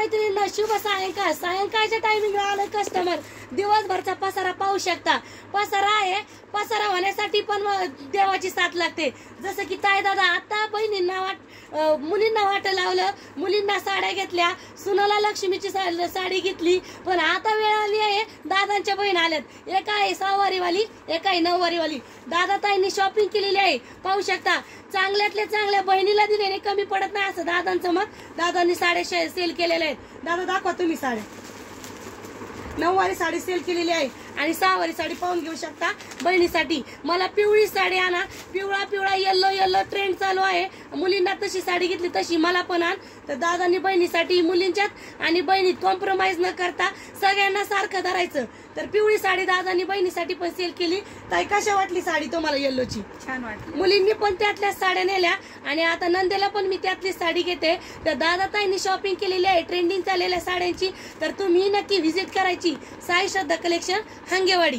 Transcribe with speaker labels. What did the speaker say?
Speaker 1: मैत्रिणींना शुभ सायंकाळ. सायंकाळच्या टायमिंगला आलं कस्टमर. दिवसभरचा पसारा पाहू शकता. पसारा आहे, पसारा होण्यासाठी पण देवाची साथ लागते. जसं की ताई दादा आता बहिणींना मुलींना वाट लावलं, मुलींना साड्या घेतल्या, सुनाला लक्ष्मीची साडी घेतली. पण आता वेळ आली आहे दादांच्या बहीण आल्यात. एक आहे सहावारीवाली, एक आहे नऊवारीवाली. दादा ताईंनी शॉपिंग केलेली आहे पाहू शकता. चांगल्यातल्या चांगल्या बहिणीला दिलेले कमी पडत नाही असं दादांचं मत. दादांनी साड्या सेल केलेल्या आहेत. दादा दाखवा तुम्ही साड्या. नऊवारी साडी सेल केलेली आहे आणि सहावारी साडी पाहून घेऊ शकता बहिणीसाठी. मला पिवळी साडी आणा. पिवळा पिवळा येल्लो येल्लो ट्रेंड चालू आहे. मुलींना तशी साडी घेतली तशी मला पण आण. तर दादांनी बहिणीसाठी मुलींच्यात आणि बहिणीत कॉम्प्रोमाइज न करता सगळ्यांना सारखं धरायचं. तर पिवळी साडी दादांनी बहिणीसाठी पण सेल केली. ताई कशा वाटली साडी तुम्हाला येल्लोची?
Speaker 2: छान वाटली.
Speaker 1: मुलींनी पण त्यातल्याच साड्या नेल्या आणि आता नंदेला पण मी त्यातली साडी घेते. तर दादा ताईंनी शॉपिंग केलेली आहे ट्रेंडिंग चाललेल्या साड्यांची. तर तुम्ही नक्की व्हिजिट करायची साई श्रद्धा कलेक्शन हंगेवाडी.